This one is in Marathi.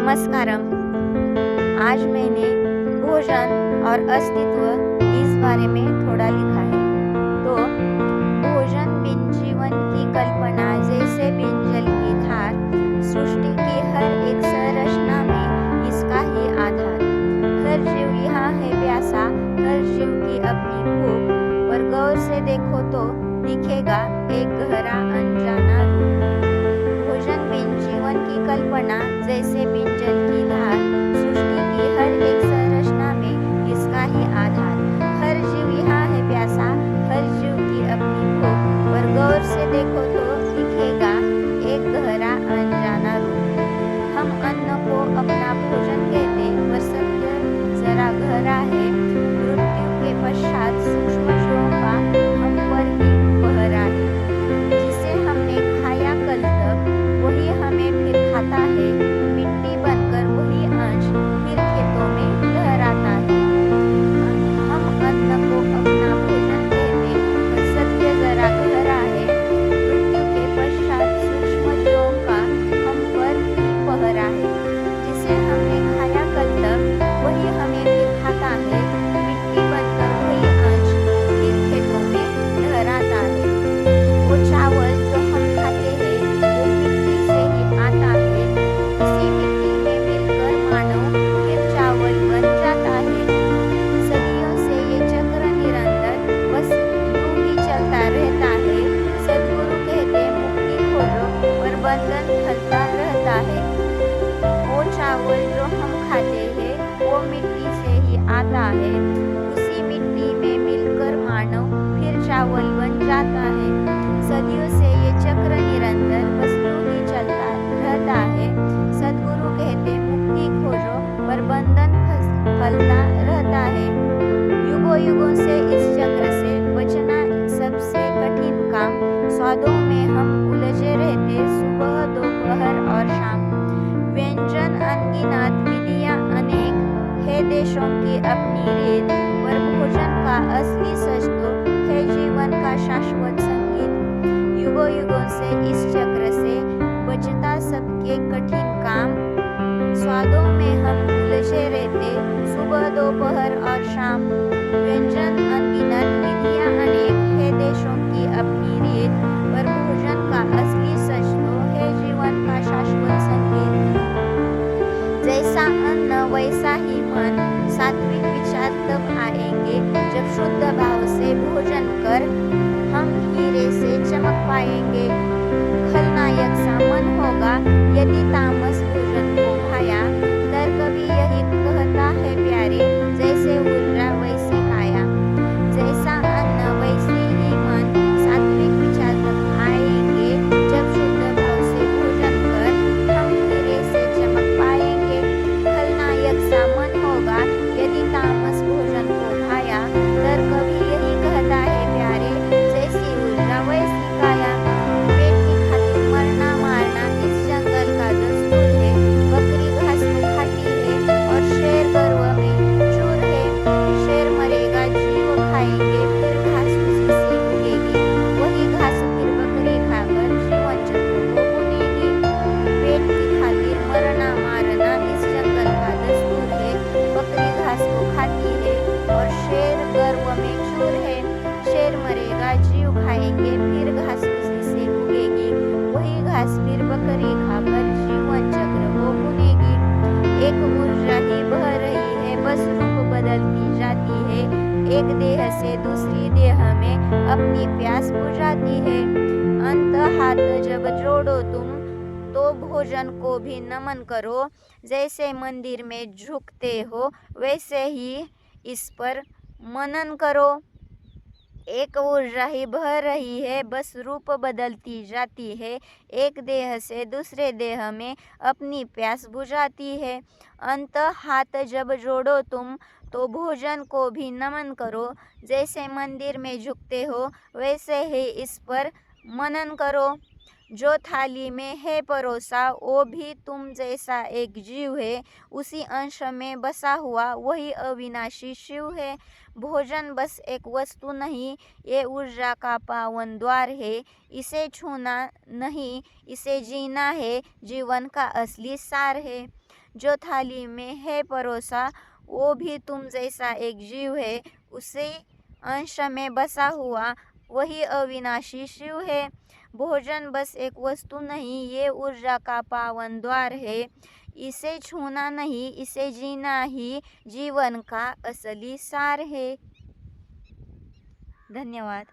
नमस्कारम। आज मैंने भोजन और अस्तित्व इस बारे में थोड़ा लिखा है। तो भोजन बिन जीवन की कल्पना जैसे बिन जल की धार, सृष्टि की हर एक संरचना में इसका ही आधार। हर जीव यहाँ है प्यासा, हर जीव की अपनी भूख, पर गौर से देखो तो दिखेगा एक गहरा अनजाना रूप। भोजन बिन जीवन की कल्पना जैसे बिन जल की धार, सृष्टि की हर एक संरचना में इसका ही आधार। हर जीव यहाँ है प्यासा, हर जीव की अपनी भूख, पर गौर से देखो तो दिखेगा एक गहरा अनजाना रूप। हम अन्न को अपना भोजन कहते, पर सत्य जरा गहरा है। मृत्यु के पश्चात सूक्ष्म जीवों का हम पर ही पहरा है। जिसे हमने खाया कल तक वही हमें फिर खाता है। मिट्टी बनकर वही अंश फिर खेतों में लहराता है। हम अन्न को अपना भोजन कहते, पर सत्य जरा गहरा है। मृत्यु के पश्चात सूक्ष्म जीवों का हम पर ही पहरा है। जिसे हमने खाया कल तक वही हमें फिर खाता है। मिट्टी बनकर वही अंश फिर खेतों में लहराता है। वो चावल जो हम खाते हैं वो मिट्टी से ही आता है। इसी मिट्टी में मिलकर मानव फिर चावल बन जाता है। सदियों से ये चक्र निरंतर बस यूं ही चलता रहता है। सद्गुरु कहते मुक्ति खोजो, पर बंधन फलता रहता है। वो चावल जो हम खाते हैं वो मिट्टी से ही आता है। उसी मिट्टी में मिलकर मानव फिर चावल बन जाता है। सदियों से ये चक्र निरंतर बस यूं ही चलता रहता है। सद्गुरु कहते मुक्ति खोजो, पर बंधन फलता रहता है। युगों युगों से इस चक्र से बचना सबसे कठिन काम। स्वादों में हम उलझे रहते सुबह दोपहर और शाम। व्यंजन अनगिनत, विधियां अनेक है देशों की अपनी रीत, पर भोजन का असली सच तो है जीवन का शाश्वत संगीत। युगों युगों से इस चक्र से बचता सबके कठिन काम। स्वादों में हम उलझे रहते सुबह दोपहर और शाम। व्यंजन अनगिनत, विधियां अनेक है देशों की अपनी रीत, पर भोजन का असली सच तो है जीवन का शाश्वत संगीत। जैसा अन्न वैसा ही मन, सात्विक विचार तब आएंगे जब शुद्ध भाव से भोजन कर हम हीरे से चमक पाएंगे। खलनायक सा मन होगा यदि तामस भोजन को खाया। तर्क भी यही कहता है प्यारे, जैसे ऊर्जा वैसी काया। जैसा अन्न वैसे ही मन, सात्विक विचार तब आएंगे जब शुद्ध भाव से भोजन कर हम हीरे से चमक पाएंगे। खलनायक सा मन होगा यदि तामस भोजन को खाया। तर्क भी यही कहता है प्यारे, जैसी ऊर्जा वैसी काया। पेट की खातिर मरना मारना इस जंगल का दस्तूर है। बकरी घास को खाती है और शेर गर्व में चूर है। शेर मरेगा जीव खाएंगे, फिर घास उसी से उगेगी। वही घास फिर बकरी खाकर जीवन चक्र को बुनेगी। पेट की खातिर मरना मारना इस जंगल का दस्तूर है। बकरी घास को खाती है और शेर गर्व में चूर है। शेर मरेगा जीव खाएंगे, फिर घास उसी से उगेगी। वही घास फिर बकरी खाकर जीवन चक्र को बुनेगी। एक ऊर्जा ही बह रही है, बस रूप बदलती जाती है। एक देह से दूसरी देह में अपनी प्यास बुझाती है। अंत हाथ जब जोड़ो तुम तो भोजन को भी नमन करो। जैसे मंदिर में झुकते हो वैसे ही इस पर मनन करो। एक ऊर्जा ही बह रही है, बस रूप बदलती जाती है। एक देह से दूसरे देह में अपनी प्यास बुझाती है। अंत हाथ जब जोड़ो तुम तो भोजन को भी नमन करो। जैसे मंदिर में झुकते हो वैसे ही इस पर मनन करो। जो थाली में है परोसा वो भी तुम जैसा एक जीव है। उसी अंश में बसा हुआ वही अविनाशी शिव है। भोजन बस एक वस्तु नहीं, ये ऊर्जा का पावन द्वार है। इसे छूना नहीं, इसे जीना है, जीवन का असली सार है। जो थाली में है परोसा वो भी तुम जैसा एक जीव है, उसी अंश में बसा हुआ वही अविनाशी शिव है। भोजन बस एक वस्तु नहीं, ये ऊर्जा का पावन द्वार है। इसे छूना नहीं, इसे जीना ही जीवन का असली सार है। धन्यवाद।